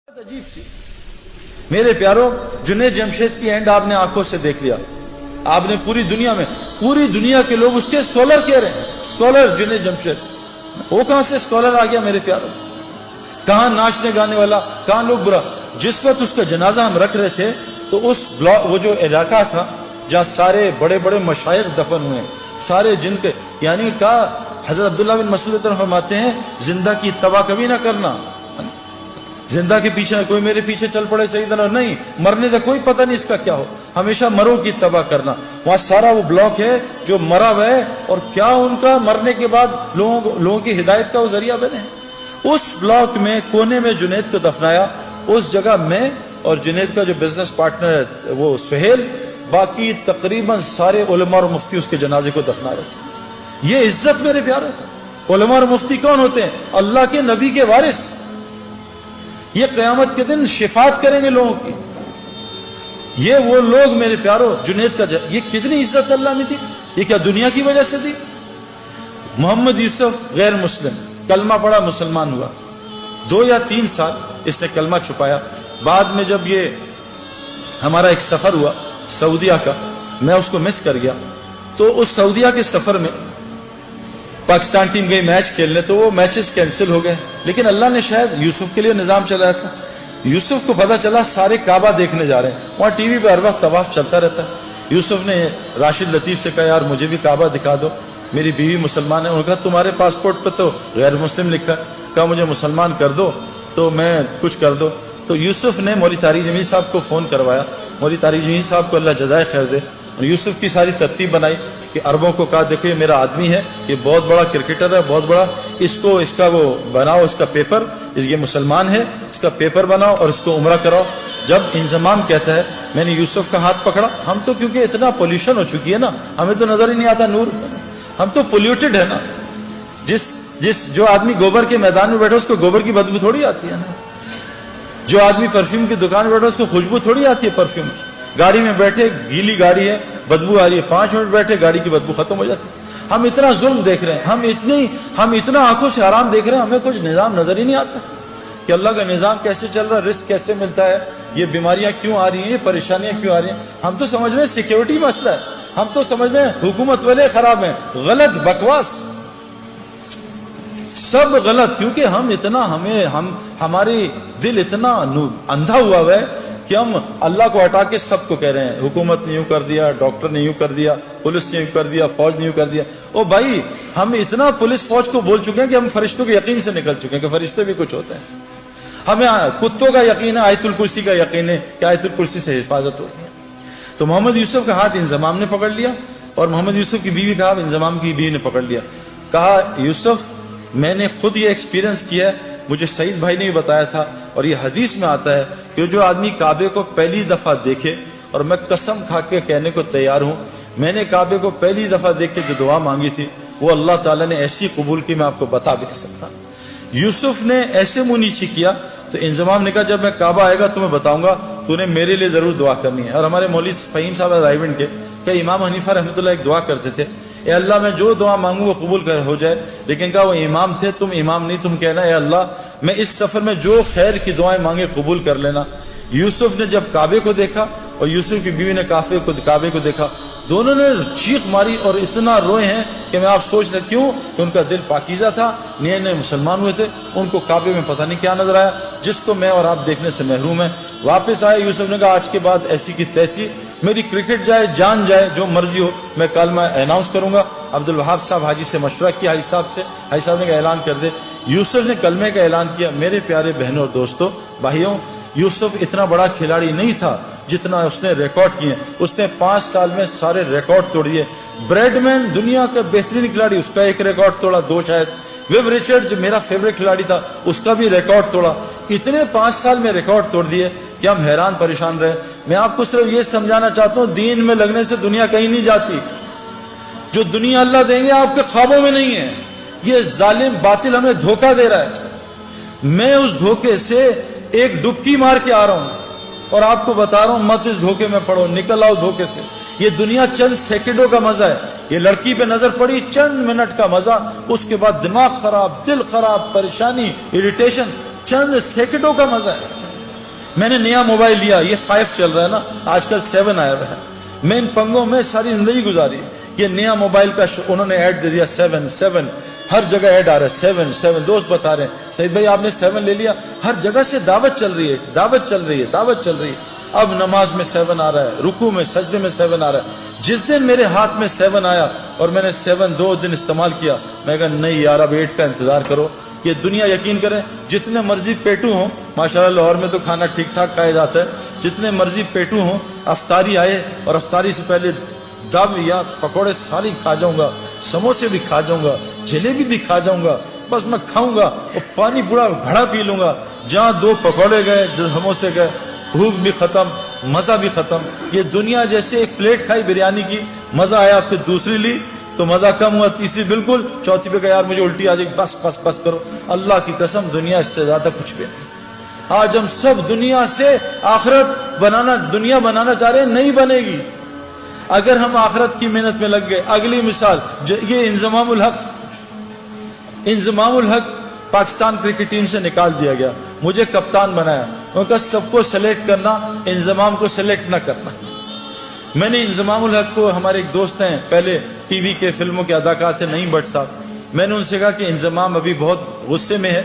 عجیب سی میرے پیاروں، جنید جمشید کی اینڈ آپ نے آنکھوں سے دیکھ لیا. آپ نے پوری دنیا کے لوگ اس کے اسکالر کہہ رہے ہیں. اسکالر جنید جمشید، وہ کہاں سے اسکالر آ گیا میرے پیاروں؟ کہاں ناچنے گانے والا، کہاں لوگ برا. جس وقت اس کا جنازہ ہم رکھ رہے تھے تو اس وہ جو علاقہ تھا جہاں سارے بڑے بڑے مشائخ دفن ہوئے، سارے جن کے یعنی کہا حضرت عبداللہ بن مسعود فرماتے ہیں زندہ کی اتباع کبھی نہ کرنا. زندہ کے پیچھے کوئی میرے پیچھے چل پڑے سیدنا، نہیں، مرنے کا کوئی پتہ نہیں اس کا کیا ہو، ہمیشہ مروں کی اتباع کرنا. وہاں سارا وہ بلاک ہے جو مرا ہوا ہے اور کیا ان کا مرنے کے بعد لوگوں کی ہدایت کا وہ ذریعہ بنے. اس بلاک میں کونے میں جنید کو دفنایا. اس جگہ میں اور جنید کا جو بزنس پارٹنر ہے وہ سہیل، باقی تقریباً سارے علماء اور مفتی اس کے جنازے کو دفنا رہے تھے. یہ عزت میرے پیارے تھے. علماء اور مفتی کون ہوتے ہیں؟ اللہ کے نبی کے وارث. یہ قیامت کے دن شفاعت کریں گے لوگوں کی. یہ وہ لوگ میرے پیاروں، جنید کا یہ کتنی عزت اللہ نے دی. یہ کیا دنیا کی وجہ سے دی؟ محمد یوسف غیر مسلم، کلمہ پڑھا، مسلمان ہوا. 2 یا 3 سال اس نے کلمہ چھپایا. بعد میں جب یہ ہمارا ایک سفر ہوا سعودیہ کا، میں اس کو مس کر گیا. تو اس سعودیہ کے سفر میں پاکستان ٹیم گئی میچ کھیلنے، تو وہ میچز کینسل ہو گئے. لیکن اللہ نے شاید یوسف کے لیے نظام چلایا تھا. یوسف کو پتہ چلا سارے کعبہ دیکھنے جا رہے ہیں. وہاں ٹی وی پہ ہر وقت طواف چلتا رہتا ہے. یوسف نے راشد لطیف سے کہا یار مجھے بھی کعبہ دکھا دو، میری بیوی مسلمان ہے. انہوں نے کہا تمہارے پاسپورٹ پہ تو غیر مسلم لکھا ہے. کہا مجھے مسلمان کر دو تو میں کچھ کر دو. تو یوسف نے مولی طارق جمیل صاحب کو فون کروایا. مولی طارق جمیل صاحب کو اللہ جزائے خیر دے. اور یوسف کی ساری ترتیب بنائی کہ عربوں کو کہا دیکھو یہ میرا آدمی ہے، یہ بہت بڑا کرکٹر ہے، بہت بڑا، اس کا وہ بناؤ، اس کا پیپر، یہ مسلمان ہے، اس کا پیپر بناؤ اور اس کو عمرہ کراؤ. جب انضمام کہتا ہے میں نے یوسف کا ہاتھ پکڑا. ہم تو کیونکہ اتنا پولیوشن ہو چکی ہے نا، ہمیں تو نظر ہی نہیں آتا نور، ہم تو پولیوٹڈ ہے نا. جو آدمی گوبر کے میدان میں بیٹھا اس کو گوبر کی بدبو تھوڑی آتی ہے نا. جو آدمی پرفیوم کی دکان میں بیٹھا اس کو خوشبو تھوڑی آتی ہے پرفیوم کی. گاڑی میں بیٹھے گیلی گاڑی ہے، بدبو آ رہی ہے، 5 منٹ بیٹھے گاڑی کی بدبو ختم ہو جاتی ہے. ہم اتنا ظلم دیکھ رہے ہیں، ہم اتنا آنکھوں سے حرام دیکھ رہے ہیں، ہمیں کچھ نظام نظر ہی نہیں آتا کہ اللہ کا نظام کیسے چل رہا ہے، رزق کیسے ملتا ہے، یہ بیماریاں کیوں آ رہی ہیں، یہ پریشانیاں کیوں آ رہی ہیں. ہم تو سمجھ رہے ہیں سیکیورٹی مسئلہ ہے، ہم تو سمجھ رہے ہیں حکومت والے خراب ہیں. غلط، بکواس، سب غلط. کیونکہ ہمارے دل اتنا اندھا ہوا ہے کہ ہم اللہ کو ہٹا کے سب کو کہہ رہے ہیں حکومت نے یوں کر دیا، ڈاکٹر نے یوں کر دیا، پولیس نے یوں کر دیا، فوج نے یوں کر دیا. او بھائی، ہم اتنا پولیس فوج کو بول چکے ہیں کہ ہم فرشتوں کے یقین سے نکل چکے ہیں کہ فرشتے بھی کچھ ہوتے ہیں. ہمیں کتوں کا یقین ہے، آیت الکرسی کا یقین ہے کہ آیت الکرسی سے حفاظت ہوتی ہے. تو محمد یوسف کا ہاتھ انضمام نے پکڑ لیا اور محمد یوسف کی بیوی کا ہاتھ انضمام کی بیوی نے پکڑ لیا. کہا یوسف میں نے خود یہ ایکسپیرینس کیا ہے، مجھے سعید بھائی نے بھی بتایا تھا، اور یہ حدیث میں آتا ہے کہ جو آدمی کعبے کو پہلی دفعہ دیکھے، اور میں قسم کھا کے کہنے کو تیار ہوں، میں نے کعبے کو پہلی دفعہ دیکھ کے جو دعا مانگی تھی وہ اللہ تعالیٰ نے ایسی قبول کی میں آپ کو بتا بھی نہیں سکتا. یوسف نے ایسے منہ نیچی کیا تو انضمام نے کہا جب میں کعبہ آئے گا تمہیں بتاؤں گا، تو نے میرے لیے ضرور دعا کرنی ہے. اور ہمارے مولوی فہیم صاحب رائیونڈ کے کہ امام حنیفہ رحمۃ اللہ ایک دعا کرتے تھے، اے اللہ میں جو دعا مانگوں وہ قبول ہو جائے. لیکن کہا وہ امام تھے، تم امام نہیں، تم کہنا اے اللہ میں اس سفر میں جو خیر کی دعائیں مانگے قبول کر لینا. یوسف نے جب کعبے کو دیکھا اور یوسف کی بیوی نے کعبے کو دیکھا، دونوں نے چیخ ماری اور اتنا روئے ہیں کہ میں آپ سوچ سکتے کیوں کہ ان کا دل پاکیزہ تھا، نئے نئے مسلمان ہوئے تھے. ان کو کعبے میں پتہ نہیں کیا نظر آیا جس کو میں اور آپ دیکھنے سے محروم ہیں. واپس آئے، یوسف نے کہا آج کے بعد ایسی کی تیسی، میری کرکٹ جائے، جان جائے، جو مرضی ہو، میں کلمہ اناؤنس کروں گا. عبد الوہاب صاحب حاجی سے مشورہ کیا، حاجی صاحب سے، حاجی صاحب نے کہا اعلان کر دے. یوسف نے کلمے کا اعلان کیا. میرے پیارے بہنوں اور دوستوں، بھائیوں، یوسف اتنا بڑا کھلاڑی نہیں تھا جتنا اس نے ریکارڈ کیے. اس نے 5 سال میں سارے ریکارڈ توڑ دیے. بریڈ مین دنیا کا بہترین کھلاڑی، اس کا ایک ریکارڈ توڑا، 2 شاید. ویب ریچرڈ جو میرا فیوریٹ کھلاڑی تھا اس کا بھی ریکارڈ توڑا. اتنے 5 سال میں ریکارڈ توڑ دیے کہ ہم حیران پریشان رہے. میں آپ کو صرف یہ سمجھانا چاہتا ہوں دین میں لگنے سے دنیا کہیں نہیں جاتی. جو دنیا اللہ دیں گے آپ کے خوابوں میں نہیں ہے. یہ ظالم باطل ہمیں دھوکہ دے رہا ہے. میں اس دھوکے سے ایک ڈبکی مار کے آ رہا ہوں اور آپ کو بتا رہا ہوں مت اس دھوکے میں پڑو، نکل آؤ دھوکے سے. یہ دنیا چند سیکنڈوں کا مزہ ہے. یہ لڑکی پہ نظر پڑی، چند منٹ کا مزہ، اس کے بعد دماغ خراب، دل خراب، پریشانی، اریٹیشن، چند سیکنڈوں کا مزہ ہے. میں نے نیا موبائل لیا, یہ 5 چل رہا ہے نا, آج کل 7 آیا ہوا ہے. میں ان پنگوں میں ساری زندگی گزاری. یہ نیا موبائل کا انہوں نے ایڈ دے دیا 7 ہر جگہ ایڈ آ رہا ہے 7. دوست بتا رہے ہیں سعید بھائی آپ نے 7 لے لیا, ہر جگہ سے دعوت چل رہی ہے, دعوت چل رہی ہے. اب نماز میں 7 آ رہا ہے, رکوع میں سجدے میں 7 آ رہا ہے. جس دن میرے ہاتھ میں 7 آیا اور میں نے 7 2 دن استعمال کیا, میں کہا نہیں یار اب 8 کا انتظار کرو. یہ دنیا یقین کریں جتنے مرضی پیٹو ہوں, ماشاءاللہ لاہور میں تو کھانا ٹھیک ٹھاک کھایا جاتا ہے, جتنے مرضی پیٹو ہوں, افطاری آئے اور افطاری سے پہلے دب یا پکوڑے ساری کھا جاؤں گا, سموسے بھی کھا جاؤں گا, جلیبی بھی کھا جاؤں گا, بس میں کھاؤں گا اور پانی پورا گھڑا پی لوں گا. جہاں 2 پکوڑے گئے, سموسے گئے, بھوک بھی ختم, مزہ بھی ختم. یہ دنیا جیسے ایک پلیٹ کھائی بریانی کی, مزہ آیا, پھر دوسری لی تو مزہ کم ہوا, تیسری بالکل, چوتھی پہ کہا یار مجھے الٹی آ جائے, بس کرو. اللہ کی قسم دنیا اس سے زیادہ کچھ بھی نہیں. آج ہم سب دنیا سے آخرت بنانا, دنیا بنانا چاہ رہے ہیں, نہیں بنے گی اگر ہم آخرت کی محنت میں لگ گئے. اگلی مثال, یہ انضمام الحق پاکستان کرکٹ ٹیم سے نکال دیا گیا, مجھے کپتان بنایا. ان کا سب کو سلیکٹ کرنا, انضمام کو سلیکٹ نہ کرنا. میں نے انضمام الحق کو, ہمارے ایک دوست ہیں پہلے ٹی وی کے فلموں کے اداکار تھے نعیم بٹ صاحب, میں نے ان سے کہا کہ انضمام ابھی بہت غصے میں ہے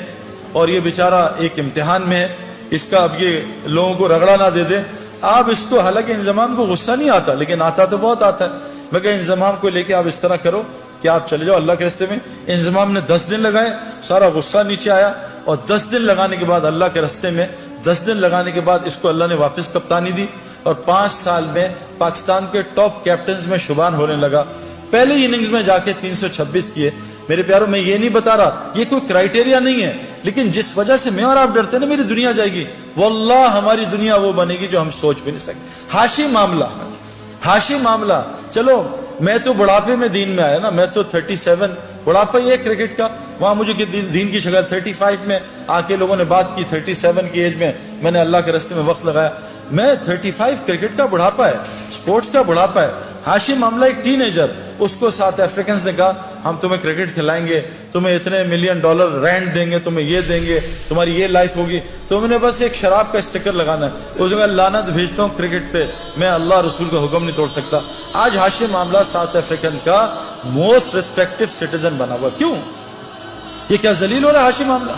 اور یہ بیچارہ ایک امتحان میں ہے, اس کا اب یہ لوگوں کو رگڑا نہ دے دے آپ اس کو. حالانکہ انضمام کو غصہ نہیں آتا لیکن آتا تو بہت آتا ہے. میں کہا انضمام کو لے کے آپ اس طرح کرو کہ آپ چلے جاؤ اللہ کے راستے میں. انضمام نے 10 دن لگائے, سارا غصہ نیچے آیا, اور 10 دن لگانے کے بعد اللہ کے راستے میں 10 دن لگانے کے بعد اس کو اللہ نے واپس کپتانی دی, اور 5 سال میں پاکستان کے ٹاپ کیپٹنز میں شمار ہونے لگا. پہلے اننگز میں جا کے 326 کیے. میرے پیاروں, میں یہ نہیں بتا رہا, یہ کوئی کرائٹیریا نہیں ہے, لیکن جس وجہ سے میں اور آپ ڈرتے ہیں نا میری دنیا جائے گی, واللہ ہماری دنیا وہ بنے گی جو ہم سوچ بھی نہیں سکتے. ہاشی معاملہ, چلو میں تو بڑھاپے میں دین میں آیا نا, میں تو 37 بڑھاپا یہ کرکٹ کا, وہاں مجھے دین کی شکل 35 میں آ کے لوگوں نے بات کی, 37 کی ایج میں نے اللہ کے راستے میں وقت لگایا. میں 35 کرکٹ کا بڑھاپا ہے, سپورٹس کا بڑھاپا ہے. ہاشی معاملہ ایک ٹین ایجر, اس کو ساؤتھ افریکنز نے کہا ہم تمہیں کرکٹ کھلائیں گے, تمہیں اتنے $1 ملین رینٹ دیں گے, تمہیں یہ دیں گے, تمہاری یہ لائف ہوگی, تم نے بس ایک شراب کا اسٹیکر لگانا ہے. اس نے کہا لعنت بھیجتا ہوں کرکٹ پہ, میں اللہ رسول کا حکم نہیں توڑ سکتا. آج ہاشی معاملہ ساؤتھ افریکن کا موسٹ ریسپیکٹو سٹیزن بنا ہوا. کیوں یہ کیا ذلیل ہو رہا ہے ہاشی معاملہ؟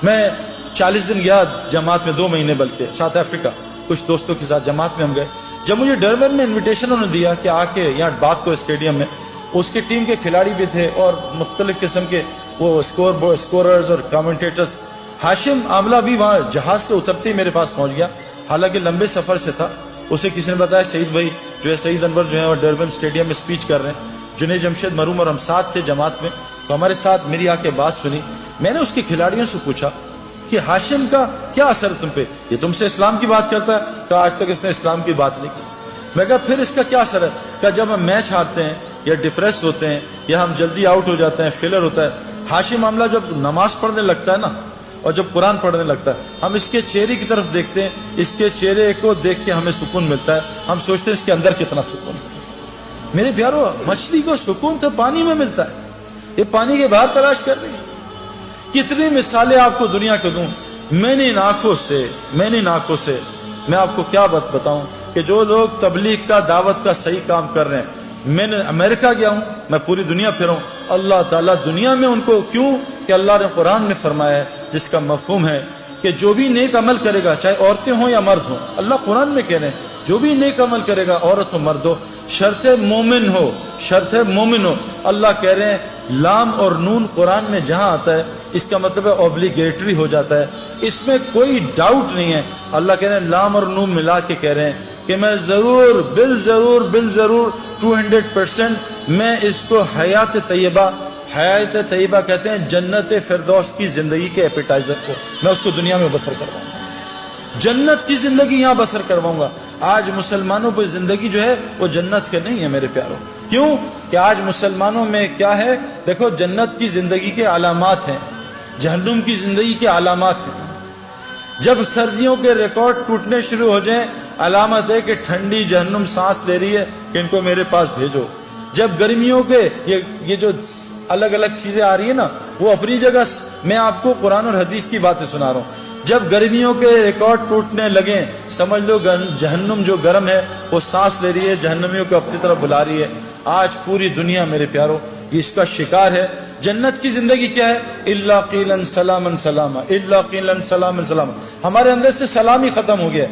میں 40 دن گیا جماعت میں, 2 مہینے بلکہ, ساؤتھ افریقہ, کچھ دوستوں کے ساتھ جماعت میں ہم گئے. جب مجھے ڈربن میں انویٹیشن انہوں نے دیا کہ آ کے یہاں بات کو اسٹیڈیم میں, اس کی ٹیم کے کھلاڑی بھی تھے اور مختلف قسم کے وہ اسکوررز اور کامنٹیٹرز. ہاشم معاملہ بھی وہاں جہاز سے اترتے ہی میرے پاس پہنچ گیا, حالانکہ لمبے سفر سے تھا. اسے کسی نے بتایا سعید بھائی جو ہے, سعید انور جو ہے وہ ڈربن اسٹیڈیم میں اسپیچ کر رہے ہیں. جنید جمشید مرحوم اور ہم ساتھ تھے جماعت میں, تو ہمارے ساتھ میری آ کے بات سنی. میں نے اس کے کھلاڑیوں سے پوچھا کہ ہاشم کا کیا اثر ہے تم پہ, یہ تم سے اسلام کی بات کرتا ہے, کہ آج تک اس نے اسلام کی بات نہیں کی. میں کہا پھر اس کا کیا اثر ہے؟ کہ جب ہم میچ ہارتے ہیں یا ڈپریس ہوتے ہیں یا ہم جلدی آؤٹ ہو جاتے ہیں, فیلر ہوتا ہے, ہاشم معاملہ جب نماز پڑھنے لگتا ہے نا, اور جب قرآن پڑھنے لگتا ہے, ہم اس کے چہرے کی طرف دیکھتے ہیں, اس کے چہرے کو دیکھ کے ہمیں سکون ملتا ہے. ہم سوچتے ہیں اس کے اندر کتنا سکون ہے. میرے پیارو, مچھلی کو سکون تو پانی میں ملتا ہے, یہ پانی کے باہر تلاش کر رہی ہے. کتنی مثالیں آپ کو دنیا کو دوں. میں نے ان آنکھوں سے میں آپ کو کیا بات بتاؤں کہ جو لوگ تبلیغ کا, دعوت کا صحیح کام کر رہے ہیں, میں نے امریکہ گیا ہوں, میں پوری دنیا پھرا ہوں. اللہ تعالیٰ دنیا میں ان کو, کیوں کہ اللہ نے قرآن میں فرمایا ہے, جس کا مفہوم ہے کہ جو بھی نیک عمل کرے گا, چاہے عورتیں ہوں یا مرد ہوں, اللہ قرآن میں کہہ رہے ہیں جو بھی نیک عمل کرے گا, عورت ہو مرد ہو, شرط مومن ہو. اللہ کہہ رہے ہیں لام اور نون قرآن میں جہاں آتا ہے اس کا مطلب ہے اوبلیگیٹری ہو جاتا ہے, اس میں کوئی ڈاؤٹ نہیں ہے. اللہ کہہ رہے ہیں لام اور نون ملا کے کہہ رہے ہیں کہ میں ضرور بالضرور 200% میں اس کو حیات طیبہ کہتے ہیں, جنت فردوس کی زندگی کے ایپیٹائزر کو, میں اس کو دنیا میں بسر کرواؤں گا, جنت کی زندگی یہاں بسر کرواؤں گا. آج مسلمانوں پہ زندگی جو ہے وہ جنت کے نہیں ہے میرے پیاروں. کیوں کہ آج مسلمانوں میں کیا ہے, دیکھو جنت کی زندگی کے علامات ہیں, جہنم کی زندگی کے علامات ہیں. جب سردیوں کے ریکارڈ ٹوٹنے شروع ہو جائیں, علامت ہے کہ ٹھنڈی جہنم سانس لے رہی ہے, کہ ان کو میرے پاس بھیجو. جب گرمیوں کے یہ جو الگ الگ چیزیں آ رہی ہیں نا, وہ اپنی جگہ, میں آپ کو قرآن اور حدیث کی باتیں سنا رہا ہوں. جب گرمیوں کے ریکارڈ ٹوٹنے لگیں سمجھ لو جہنم جو گرم ہے وہ سانس لے رہی ہے، جہنمیوں کو اپنی طرف بلا رہی ہے۔ آج پوری دنیا میرے پیارو یہ اس کا شکار ہے۔ جنت کی زندگی کیا ہے؟ الا قیلا سلاما سلاما، الا قیلا سلاما سلاما۔ ہمارے اندر سے سلام ہی ختم ہو گیا۔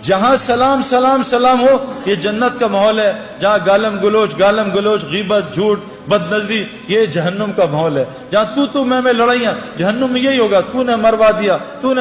جہاں سلام سلام سلام ہو یہ جنت کا ماحول ہے، جہاں گالم گلوچ غیبت جھوٹ بد نظری یہ جہنم کا ماحول ہے۔ جہاں تو میں لڑائیاں جہنم میں یہی ہوگا، تو نے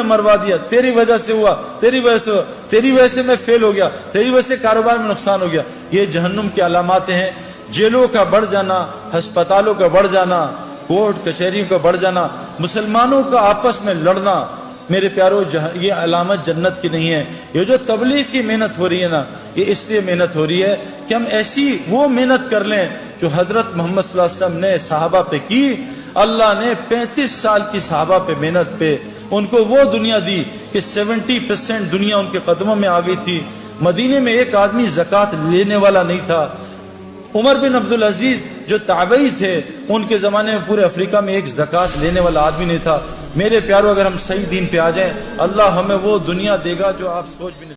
مروا دیا، تیری وجہ سے ہوا، تیری وجہ سے میں فیل ہو گیا، تیری وجہ سے کاروبار میں نقصان ہو گیا۔ یہ جہنم کی علامات ہیں۔ جیلوں کا بڑھ جانا، ہسپتالوں کا بڑھ جانا، کورٹ کچہریوں کا بڑھ جانا، مسلمانوں کا آپس میں لڑنا، میرے پیارو یہ علامت جنت کی نہیں ہے۔ یہ جو تبلیغ کی محنت ہو رہی ہے نا، یہ اس لیے محنت ہو رہی ہے کہ ہم ایسی وہ محنت کر لیں جو حضرت محمد صلی اللہ علیہ وسلم نے صحابہ پہ کی۔ اللہ نے 35 سال کی صحابہ پہ محنت پہ ان کو وہ دنیا دی کہ 70% دنیا ان کے قدموں میں آ گئی تھی۔ مدینے میں ایک آدمی زکوٰۃ لینے والا نہیں تھا۔ عمر بن عبدالعزیز جو تابعی تھے ان کے زمانے میں پورے افریقہ میں ایک زکوٰۃ لینے والا آدمی نہیں تھا۔ میرے پیارو اگر ہم صحیح دین پہ آ جائیں اللہ ہمیں وہ دنیا دے گا جو آپ سوچ بھی نہیں